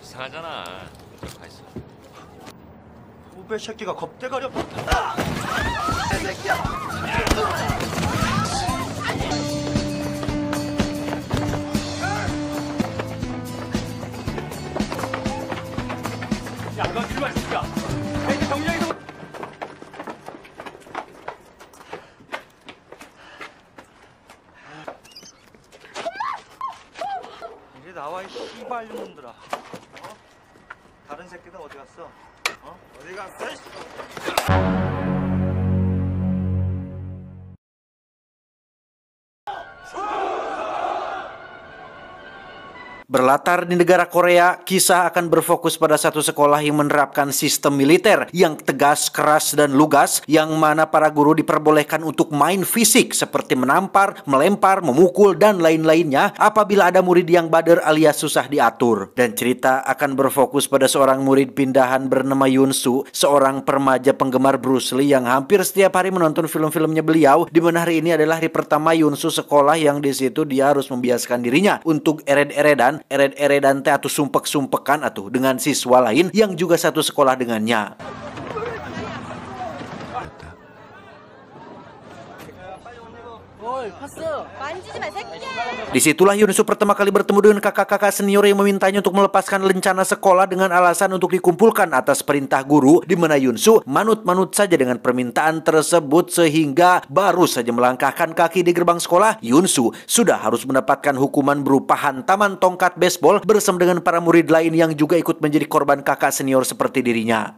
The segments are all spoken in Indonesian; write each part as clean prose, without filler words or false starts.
이상하잖아. 가 있어. 후배 새끼가 겁대가려. 야, 너 이리 와, 새끼야. 애기 정리해서. 이리 나와, 이 씨발 놈들아. 다른 새끼들 어디 갔어? 어디 갔어? Berlatar di negara Korea, kisah akan berfokus pada satu sekolah yang menerapkan sistem militer yang tegas, keras, dan lugas, yang mana para guru diperbolehkan untuk main fisik seperti menampar, melempar, memukul, dan lain-lainnya apabila ada murid yang bader alias susah diatur. Dan cerita akan berfokus pada seorang murid pindahan bernama Yunsu, seorang permaja penggemar Bruce Lee yang hampir setiap hari menonton film-filmnya beliau, di mana hari ini adalah hari pertama Yunsu sekolah yang di situ dia harus membiasakan dirinya untuk ered-eredan teh atau sumpek-sumpekan atau dengan siswa lain yang juga satu sekolah dengannya. Disitulah Yunsu pertama kali bertemu dengan kakak-kakak senior yang memintanya untuk melepaskan lencana sekolah dengan alasan untuk dikumpulkan atas perintah guru, di mana Yunsu manut-manut saja dengan permintaan tersebut sehingga baru saja melangkahkan kaki di gerbang sekolah, Yunsu sudah harus mendapatkan hukuman berupa hantaman tongkat baseball bersama dengan para murid lain yang juga ikut menjadi korban kakak senior seperti dirinya.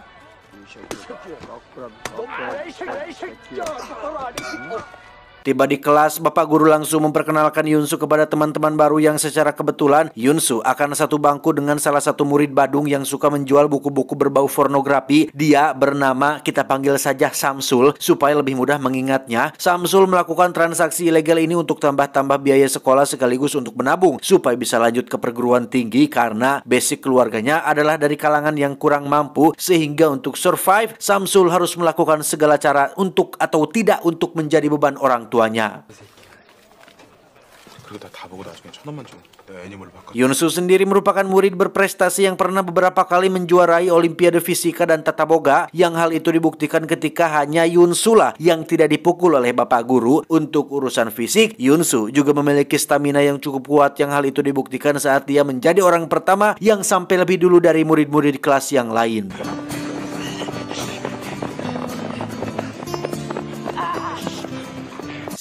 Tiba di kelas, Bapak Guru langsung memperkenalkan Yunsu kepada teman-teman baru yang secara kebetulan Yunsu akan satu bangku dengan salah satu murid Badung yang suka menjual buku-buku berbau pornografi. Dia bernama, kita panggil saja Samsul, supaya lebih mudah mengingatnya. Samsul melakukan transaksi ilegal ini untuk tambah-tambah biaya sekolah sekaligus untuk menabung supaya bisa lanjut ke perguruan tinggi karena basic keluarganya adalah dari kalangan yang kurang mampu, sehingga untuk survive, Samsul harus melakukan segala cara untuk atau tidak untuk menjadi beban orang tuanya. Yunsu sendiri merupakan murid berprestasi yang pernah beberapa kali menjuarai Olimpiade Fisika dan Tata Boga, yang hal itu dibuktikan ketika hanya Yunsu lah yang tidak dipukul oleh Bapak Guru. Untuk urusan fisik, Yunsu juga memiliki stamina yang cukup kuat, yang hal itu dibuktikan saat dia menjadi orang pertama yang sampai lebih dulu dari murid-murid kelas yang lain.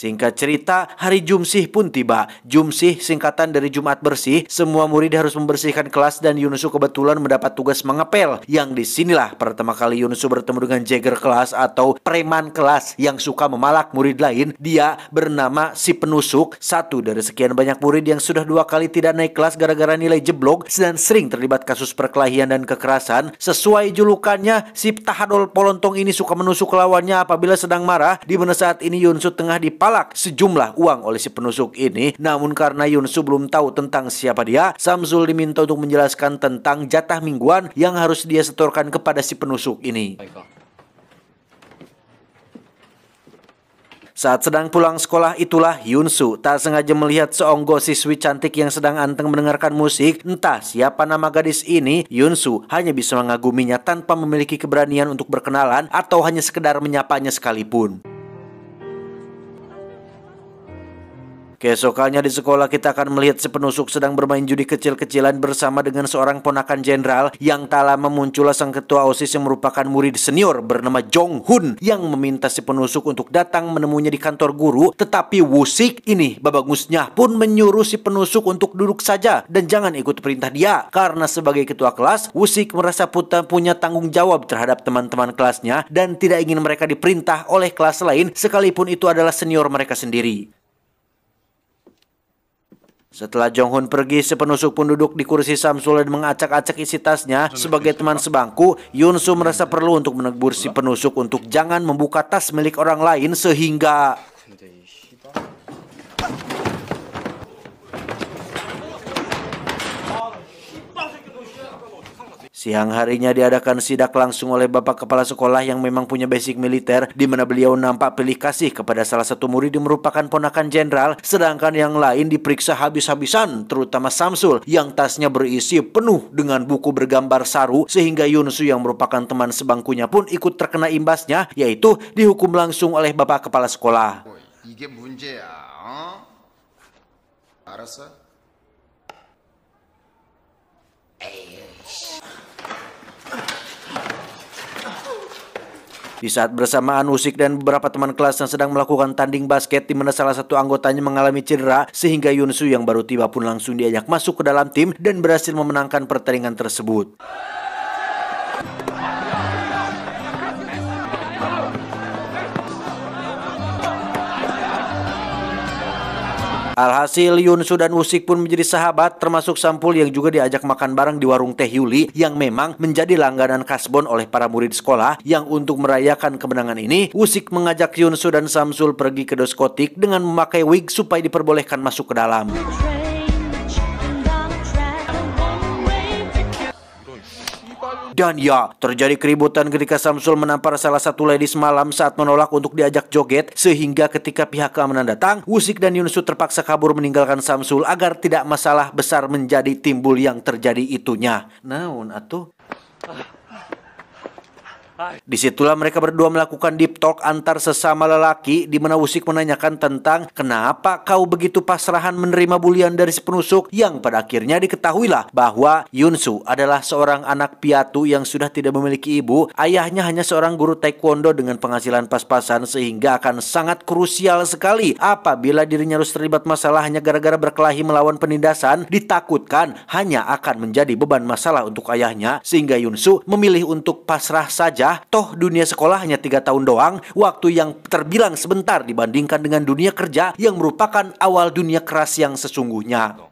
Singkat cerita, hari Jumsih pun tiba. Jumsih singkatan dari Jumat Bersih. Semua murid harus membersihkan kelas dan Yunsu kebetulan mendapat tugas mengepel. Yang disinilah pertama kali Yunsu bertemu dengan Jagger kelas atau preman kelas yang suka memalak murid lain. Dia bernama si penusuk, satu dari sekian banyak murid yang sudah 2 kali tidak naik kelas gara-gara nilai jeblok dan sering terlibat kasus perkelahian dan kekerasan. Sesuai julukannya, si tahadol polontong ini suka menusuk lawannya apabila sedang marah, di mana saat ini Yunsu tengah dipalak sejumlah uang oleh si penusuk ini. Namun karena Yunsu belum tahu tentang siapa dia, Samsul diminta untuk menjelaskan tentang jatah mingguan yang harus dia setorkan kepada si penusuk ini. Saat sedang pulang sekolah itulah Yunsu tak sengaja melihat seonggok siswi cantik yang sedang anteng mendengarkan musik. Entah siapa nama gadis ini, Yunsu hanya bisa mengaguminya tanpa memiliki keberanian untuk berkenalan atau hanya sekedar menyapanya sekalipun. Keesokannya di sekolah kita akan melihat si penusuk sedang bermain judi kecil-kecilan bersama dengan seorang ponakan jenderal yang tak lama muncullah sang ketua OSIS yang merupakan murid senior bernama Jong Hun yang meminta si penusuk untuk datang menemuinya di kantor guru. Tetapi Wusik ini babagusnya pun menyuruh si penusuk untuk duduk saja dan jangan ikut perintah dia, karena sebagai ketua kelas Wusik merasa punya tanggung jawab terhadap teman-teman kelasnya dan tidak ingin mereka diperintah oleh kelas lain sekalipun itu adalah senior mereka sendiri. Setelah Jong Hun pergi, si penusuk pun duduk di kursi Samsul dan mengacak-acak isi tasnya. Sebagai teman sebangku, Yunsu merasa perlu untuk menegur si penusuk untuk jangan membuka tas milik orang lain sehingga Siang harinya diadakan sidak langsung oleh Bapak Kepala Sekolah yang memang punya basic militer, di mana beliau nampak pilih kasih kepada salah satu murid yang merupakan ponakan jenderal, sedangkan yang lain diperiksa habis-habisan, terutama Samsul yang tasnya berisi penuh dengan buku bergambar saru, sehingga Yunsu yang merupakan teman sebangkunya pun ikut terkena imbasnya, yaitu dihukum langsung oleh Bapak Kepala Sekolah. 이게 문제야, 어? 알았어? Di saat bersamaan Usik dan beberapa teman kelas yang sedang melakukan tanding basket, di mana salah satu anggotanya mengalami cedera, sehingga Yunsu yang baru tiba pun langsung diajak masuk ke dalam tim dan berhasil memenangkan pertandingan tersebut. Alhasil Yunsu dan Usik pun menjadi sahabat, termasuk Sampul yang juga diajak makan bareng di warung Teh Yuli yang memang menjadi langganan kasbon oleh para murid sekolah, yang untuk merayakan kemenangan ini Usik mengajak Yunsu dan Samsul pergi ke diskotik dengan memakai wig supaya diperbolehkan masuk ke dalam. Dan ya, terjadi keributan ketika Samsul menampar salah satu ladies malam saat menolak untuk diajak joget, sehingga ketika pihak keamanan datang, Usik dan Yunsu terpaksa kabur meninggalkan Samsul agar tidak masalah besar menjadi timbul yang terjadi itunya. Naon atuh? Disitulah mereka berdua melakukan deep talk antar sesama lelaki, di mana Usik menanyakan tentang kenapa kau begitu pasrahan menerima bulian dari si penusuk, yang pada akhirnya diketahuilah bahwa Yunsu adalah seorang anak piatu yang sudah tidak memiliki ibu. Ayahnya hanya seorang guru taekwondo dengan penghasilan pas-pasan, sehingga akan sangat krusial sekali apabila dirinya harus terlibat masalah hanya gara-gara berkelahi melawan penindasan. Ditakutkan hanya akan menjadi beban masalah untuk ayahnya, sehingga Yunsu memilih untuk pasrah saja. Toh dunia sekolah hanya 3 tahun doang, waktu yang terbilang sebentar dibandingkan dengan dunia kerja yang merupakan awal dunia keras yang sesungguhnya.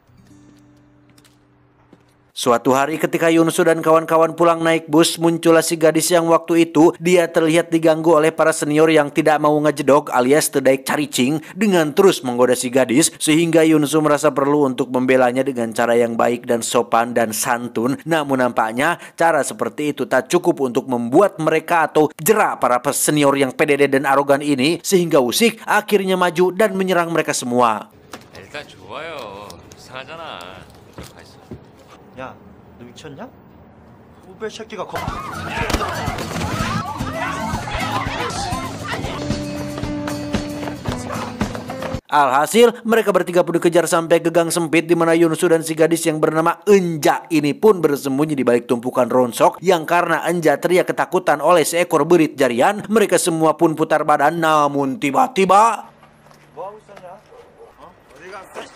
Suatu hari ketika Yunsu dan kawan-kawan pulang naik bus, muncullah si gadis yang waktu itu dia terlihat diganggu oleh para senior yang tidak mau ngejedog alias tedaik caricing dengan terus menggoda si gadis, sehingga Yunsu merasa perlu untuk membelanya dengan cara yang baik dan sopan dan santun. Namun nampaknya cara seperti itu tak cukup untuk membuat mereka atau jera para senior yang pede dan arogan ini, sehingga Usik akhirnya maju dan menyerang mereka semua. 일단 좋아요. 이상하잖아. 야, 너 미쳤냐? 후배 새끼가 Alhasil mereka bertiga pun dikejar sampai ke gang sempit, di mana Yunsu dan si gadis yang bernama Enja ini pun bersembunyi di balik tumpukan ronsok, yang karena Enja teriak ketakutan oleh seekor berit jarian, mereka semua pun putar badan. Namun tiba-tiba 뭐 하고 있었냐? 어? 어디 갔어?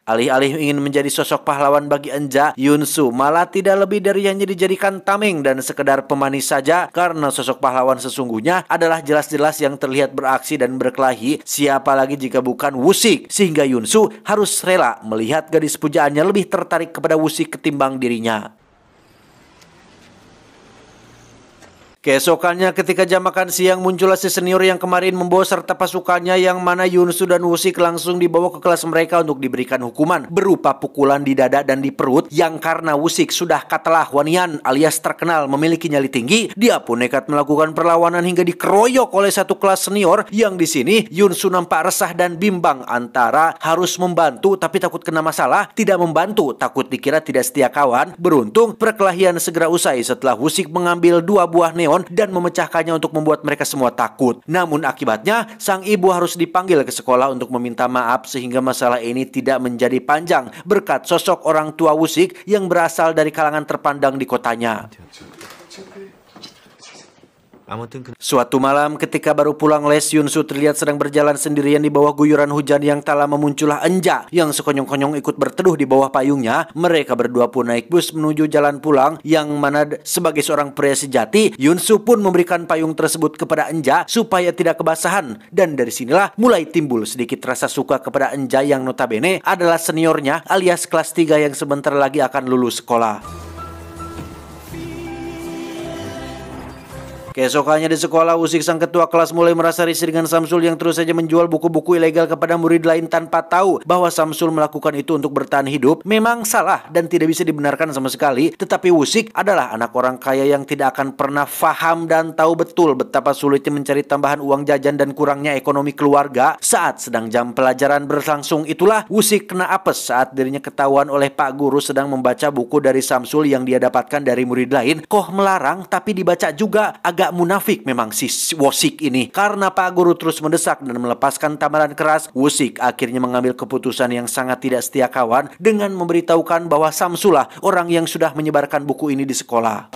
alih-alih ingin menjadi sosok pahlawan bagi Enja, Yunsu malah tidak lebih dari hanya dijadikan tameng dan sekedar pemanis saja, karena sosok pahlawan sesungguhnya adalah jelas-jelas yang terlihat beraksi dan berkelahi, siapa lagi jika bukan Usik, sehingga Yunsu harus rela melihat gadis pujaannya lebih tertarik kepada Usik ketimbang dirinya. Keesokannya ketika jam makan siang, muncullah si senior yang kemarin membawa serta pasukannya, yang mana Yunsu dan Usik langsung dibawa ke kelas mereka untuk diberikan hukuman berupa pukulan di dada dan di perut, yang karena Usik sudah katalah wanian alias terkenal memiliki nyali tinggi, dia pun nekat melakukan perlawanan hingga dikeroyok oleh satu kelas senior, yang di sini Yunsu nampak resah dan bimbang antara harus membantu tapi takut kena masalah, tidak membantu takut dikira tidak setia kawan. Beruntung perkelahian segera usai setelah Usik mengambil 2 buah neon dan memecahkannya untuk membuat mereka semua takut. Namun akibatnya sang ibu harus dipanggil ke sekolah untuk meminta maaf, sehingga masalah ini tidak menjadi panjang berkat sosok orang tua Usik yang berasal dari kalangan terpandang di kotanya. Suatu malam ketika baru pulang les, Yunsu terlihat sedang berjalan sendirian di bawah guyuran hujan yang tak lama muncullah Enja yang sekonyong-konyong ikut berteduh di bawah payungnya. Mereka berdua pun naik bus menuju jalan pulang, yang mana sebagai seorang pria sejati, Yunsu pun memberikan payung tersebut kepada Enja supaya tidak kebasahan, dan dari sinilah mulai timbul sedikit rasa suka kepada Enja yang notabene adalah seniornya alias kelas 3 yang sebentar lagi akan lulus sekolah. Keesokannya di sekolah, Usik sang ketua kelas mulai merasa risih dengan Samsul yang terus saja menjual buku-buku ilegal kepada murid lain tanpa tahu bahwa Samsul melakukan itu untuk bertahan hidup. Memang salah dan tidak bisa dibenarkan sama sekali, tetapi Usik adalah anak orang kaya yang tidak akan pernah faham dan tahu betul betapa sulitnya mencari tambahan uang jajan dan kurangnya ekonomi keluarga saat sedang jam pelajaran berlangsung. Itulah Usik kena apes saat dirinya ketahuan oleh Pak Guru sedang membaca buku dari Samsul yang dia dapatkan dari murid lain. Kok melarang tapi dibaca juga? Agak munafik memang si Wosik ini. Karena Pak Guru terus mendesak dan melepaskan tamaran keras, Wosik akhirnya mengambil keputusan yang sangat tidak setia kawan dengan memberitahukan bahwa Samsulah orang yang sudah menyebarkan buku ini di sekolah.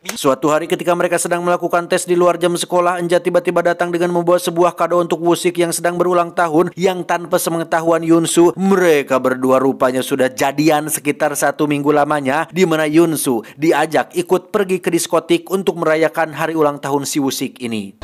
Suatu hari ketika mereka sedang melakukan tes di luar jam sekolah, Anja tiba-tiba datang dengan membawa sebuah kado untuk Wosik yang sedang berulang tahun, yang tanpa sepengetahuan Yunsu, mereka berdua rupanya sudah jadian sekitar 1 minggu lamanya, di mana Yunsu diajak ikut pergi ke diskotik untuk merayakan hari ulang tahun si Wosik ini.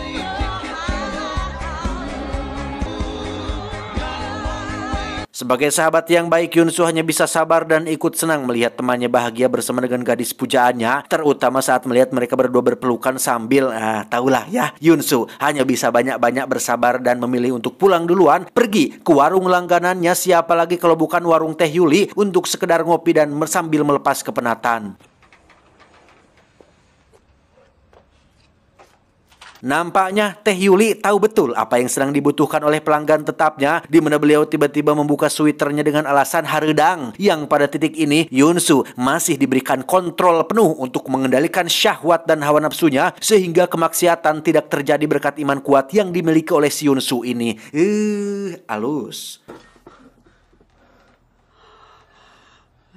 Sebagai sahabat yang baik, Yunsu hanya bisa sabar dan ikut senang melihat temannya bahagia bersama dengan gadis pujaannya, terutama saat melihat mereka berdua berpelukan sambil, tahulah ya, Yunsu hanya bisa banyak-banyak bersabar dan memilih untuk pulang duluan, pergi ke warung langganannya, siapa lagi kalau bukan warung Teh Yuli, untuk sekedar ngopi dan sambil melepas kepenatan. Nampaknya Teh Yuli tahu betul apa yang sedang dibutuhkan oleh pelanggan tetapnya, di mana beliau tiba-tiba membuka sweaternya dengan alasan haredang, yang pada titik ini Yunsu masih diberikan kontrol penuh untuk mengendalikan syahwat dan hawa nafsunya, sehingga kemaksiatan tidak terjadi berkat iman kuat yang dimiliki oleh si Yunsu ini. Halus.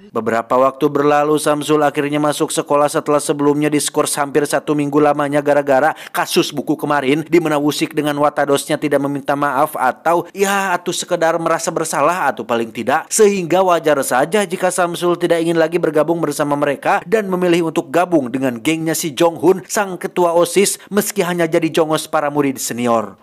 Beberapa waktu berlalu, Samsul akhirnya masuk sekolah setelah sebelumnya diskors hampir 1 minggu lamanya gara-gara kasus buku kemarin, di mana Wosik dengan watadosnya tidak meminta maaf atau sekedar merasa bersalah atau paling tidak, sehingga wajar saja jika Samsul tidak ingin lagi bergabung bersama mereka dan memilih untuk gabung dengan gengnya si Jonghun, sang ketua OSIS, meski hanya jadi jongos para murid senior.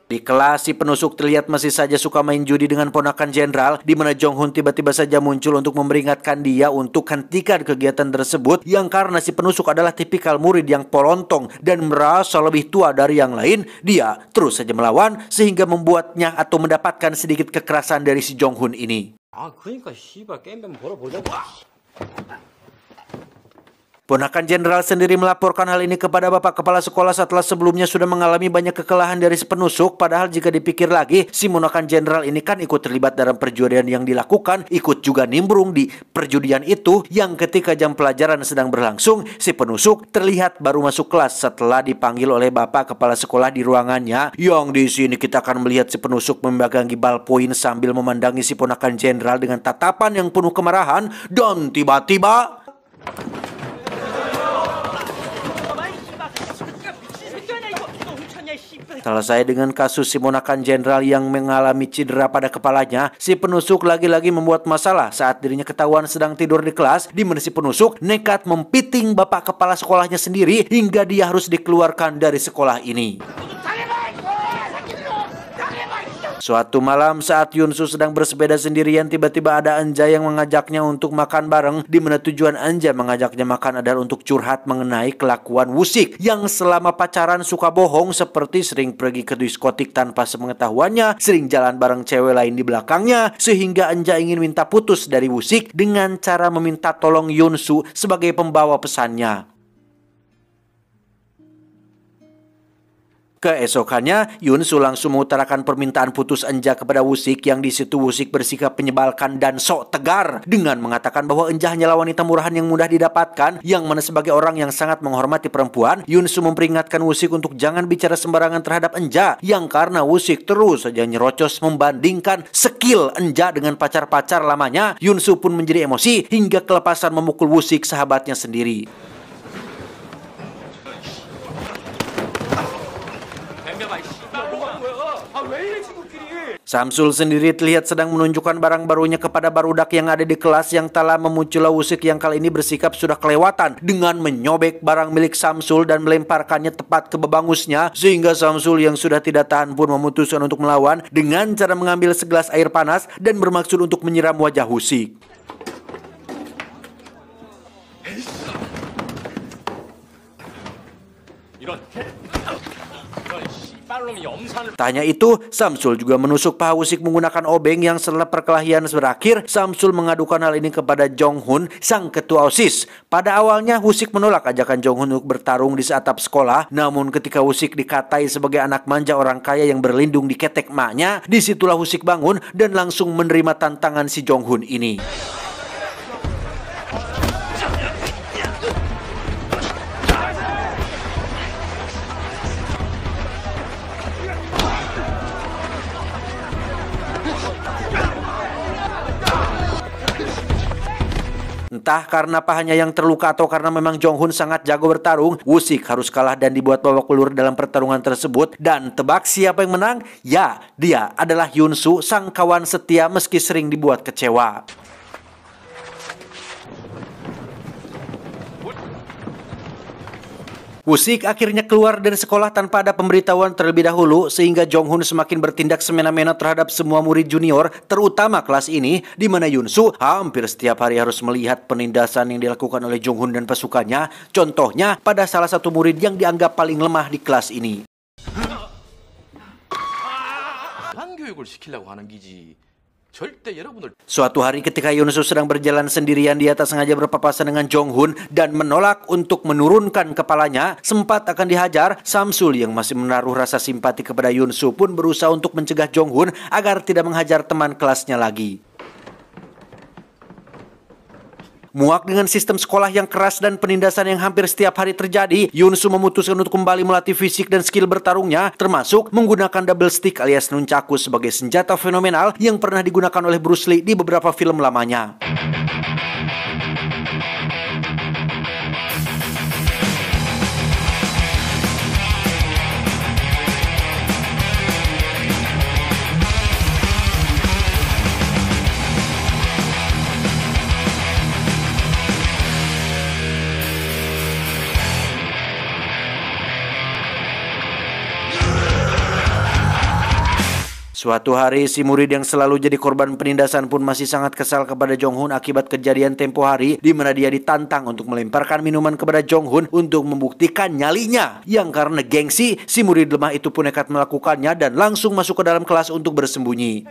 Di kelas, si penusuk terlihat masih saja suka main judi dengan ponakan jenderal, di mana Jonghun tiba-tiba saja muncul untuk memperingatkan dia untuk hentikan kegiatan tersebut, yang karena si penusuk adalah tipikal murid yang polontong dan merasa lebih tua dari yang lain, dia terus saja melawan sehingga membuatnya atau mendapatkan sedikit kekerasan dari si Jonghun ini. 그러니까 씨발 게임 좀 벌어보자고. Ponakan jenderal sendiri melaporkan hal ini kepada bapak kepala sekolah setelah sebelumnya sudah mengalami banyak kekalahan dari si penusuk. Padahal jika dipikir lagi, si ponakan jenderal ini kan ikut terlibat dalam perjudian yang dilakukan, ikut juga nimbrung di perjudian itu, yang ketika jam pelajaran sedang berlangsung, si penusuk terlihat baru masuk kelas setelah dipanggil oleh bapak kepala sekolah di ruangannya. Yang di sini kita akan melihat si penusuk memegangi ballpoint sambil memandangi si ponakan jenderal dengan tatapan yang penuh kemarahan, dan tiba-tiba selesai dengan kasus si ponakan jenderal yang mengalami cedera pada kepalanya, si penusuk lagi-lagi membuat masalah saat dirinya ketahuan sedang tidur di kelas, di mana si penusuk nekat mempiting bapak kepala sekolahnya sendiri hingga dia harus dikeluarkan dari sekolah ini. Suatu malam saat Yunsu sedang bersepeda sendirian, tiba-tiba ada Anja yang mengajaknya untuk makan bareng, di mana tujuan Anja mengajaknya makan adalah untuk curhat mengenai kelakuan Wosik yang selama pacaran suka bohong, seperti sering pergi ke diskotik tanpa sepengetahuannya, sering jalan bareng cewek lain di belakangnya, sehingga Anja ingin minta putus dari Wosik dengan cara meminta tolong Yunsu sebagai pembawa pesannya. Keesokannya, Yunsu langsung mengutarakan permintaan putus Anja kepada Wosik, yang di situ Wosik bersikap menyebalkan dan sok tegar dengan mengatakan bahwa Anja hanyalah wanita murahan yang mudah didapatkan, yang mana sebagai orang yang sangat menghormati perempuan, Yunsu memperingatkan Wosik untuk jangan bicara sembarangan terhadap Anja, yang karena Wosik terus saja nyerocos membandingkan skill Anja dengan pacar-pacar lamanya, Yunsu pun menjadi emosi hingga kelepasan memukul Wosik sahabatnya sendiri. Samsul sendiri terlihat sedang menunjukkan barang barunya kepada barudak yang ada di kelas, yang tak lama muncullah Wosik yang kali ini bersikap sudah kelewatan dengan menyobek barang milik Samsul dan melemparkannya tepat ke bebangusnya, sehingga Samsul yang sudah tidak tahan pun memutuskan untuk melawan dengan cara mengambil segelas air panas dan bermaksud untuk menyiram wajah Wosik. 이런 씨발놈이 염산을 Tak hanya itu, Samsul juga menusuk paha Wusik menggunakan obeng yang setelah perkelahian berakhir, Samsul mengadukan hal ini kepada Jong Hun, sang ketua OSIS. Pada awalnya, Wusik menolak ajakan Jong Hun untuk bertarung di atap sekolah, namun ketika Wusik dikatai sebagai anak manja orang kaya yang berlindung di ketek emaknya, disitulah Wusik bangun dan langsung menerima tantangan si Jong Hun ini. Entah karena pahanya yang terluka atau karena memang Jong Hun sangat jago bertarung, Wusik harus kalah dan dibuat babak belur dalam pertarungan tersebut. Dan tebak siapa yang menang? Ya, dia adalah Yunsu, sang kawan setia meski sering dibuat kecewa. Wusik akhirnya keluar dari sekolah tanpa ada pemberitahuan terlebih dahulu, sehingga Jong Hun semakin bertindak semena-mena terhadap semua murid junior, terutama kelas ini, di mana Yunsu hampir setiap hari harus melihat penindasan yang dilakukan oleh Jong Hun dan pasukannya. Contohnya pada salah satu murid yang dianggap paling lemah di kelas ini. 교육을 시키려고 하는 기지. 절대 여러분들. Suatu hari ketika Yunsu sedang berjalan sendirian, dia tak sengaja berpapasan dengan Jong Hun dan menolak untuk menurunkan kepalanya. Sempat akan dihajar, Samsul yang masih menaruh rasa simpati kepada Yunsu pun berusaha untuk mencegah Jong Hun agar tidak menghajar teman kelasnya lagi. Muak dengan sistem sekolah yang keras dan penindasan yang hampir setiap hari terjadi, Yunsu memutuskan untuk kembali melatih fisik dan skill bertarungnya, termasuk menggunakan double stick alias nunchaku sebagai senjata fenomenal yang pernah digunakan oleh Bruce Lee di beberapa film lamanya. Suatu hari, si murid yang selalu jadi korban penindasan pun masih sangat kesal kepada Jong Hun akibat kejadian tempo hari di mana dia ditantang untuk melemparkan minuman kepada Jong Hun untuk membuktikan nyalinya. Yang karena gengsi, si murid lemah itu pun nekat melakukannya dan langsung masuk ke dalam kelas untuk bersembunyi.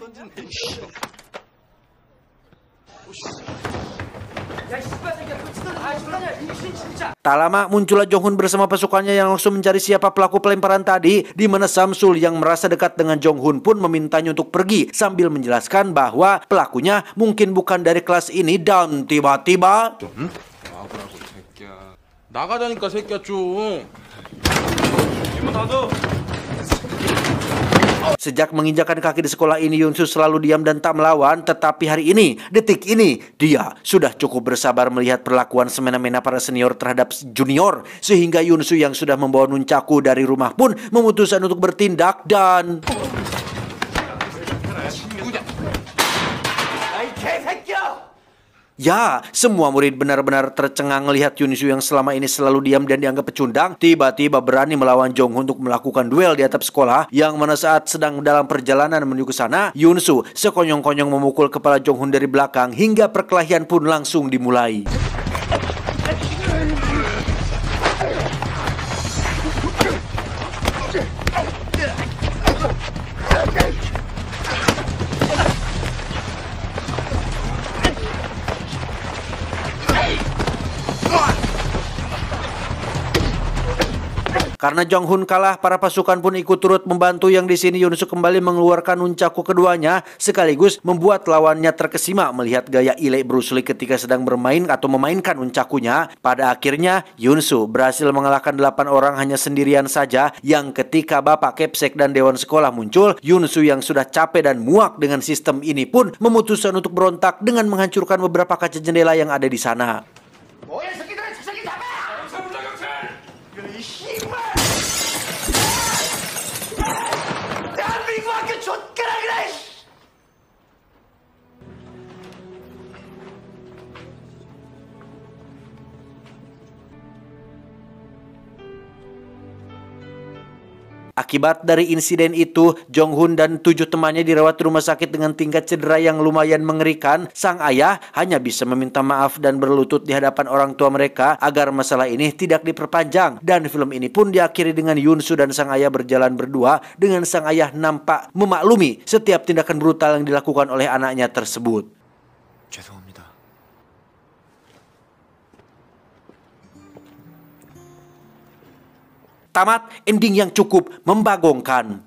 Tak lama muncullah Jong Hun bersama pasukannya yang langsung mencari siapa pelaku pelemparan tadi, di mana Samsul yang merasa dekat dengan Jong Hun pun memintanya untuk pergi sambil menjelaskan bahwa pelakunya mungkin bukan dari kelas ini dan tiba-tiba 나가자니까 새끼야 좀. Sejak menginjakan kaki di sekolah ini, Yunsu selalu diam dan tak melawan. Tetapi hari ini, detik ini, dia sudah cukup bersabar melihat perlakuan semena-mena para senior terhadap junior. Sehingga Yunsu yang sudah membawa nunchaku dari rumah pun memutuskan untuk bertindak dan... Ya, semua murid benar-benar tercengang melihat Yunsu yang selama ini selalu diam dan dianggap pecundang, tiba-tiba berani melawan Jong Hun untuk melakukan duel di atap sekolah, yang mana saat sedang dalam perjalanan menuju ke sana, Yunsu sekonyong-konyong memukul kepala Jong Hun dari belakang hingga perkelahian pun langsung dimulai. Karena Jong Hun kalah, para pasukan pun ikut turut membantu, yang di sini Yunsu kembali mengeluarkan nunchaku keduanya sekaligus membuat lawannya terkesima melihat gaya ilek Bruce Lee ketika sedang bermain atau memainkan nunchakunya. Pada akhirnya Yunsu berhasil mengalahkan 8 orang hanya sendirian saja, yang ketika Bapak Kepsek dan Dewan Sekolah muncul, Yunsu yang sudah capek dan muak dengan sistem ini pun memutuskan untuk berontak dengan menghancurkan beberapa kaca jendela yang ada di sana. Akibat dari insiden itu, Jong Hun dan 7 temannya dirawat di rumah sakit dengan tingkat cedera yang lumayan mengerikan. Sang ayah hanya bisa meminta maaf dan berlutut di hadapan orang tua mereka agar masalah ini tidak diperpanjang. Dan film ini pun diakhiri dengan Yoon Soo dan sang ayah berjalan berdua, dengan sang ayah nampak memaklumi setiap tindakan brutal yang dilakukan oleh anaknya tersebut. 죄송합니다. Tamat ending yang cukup membagongkan.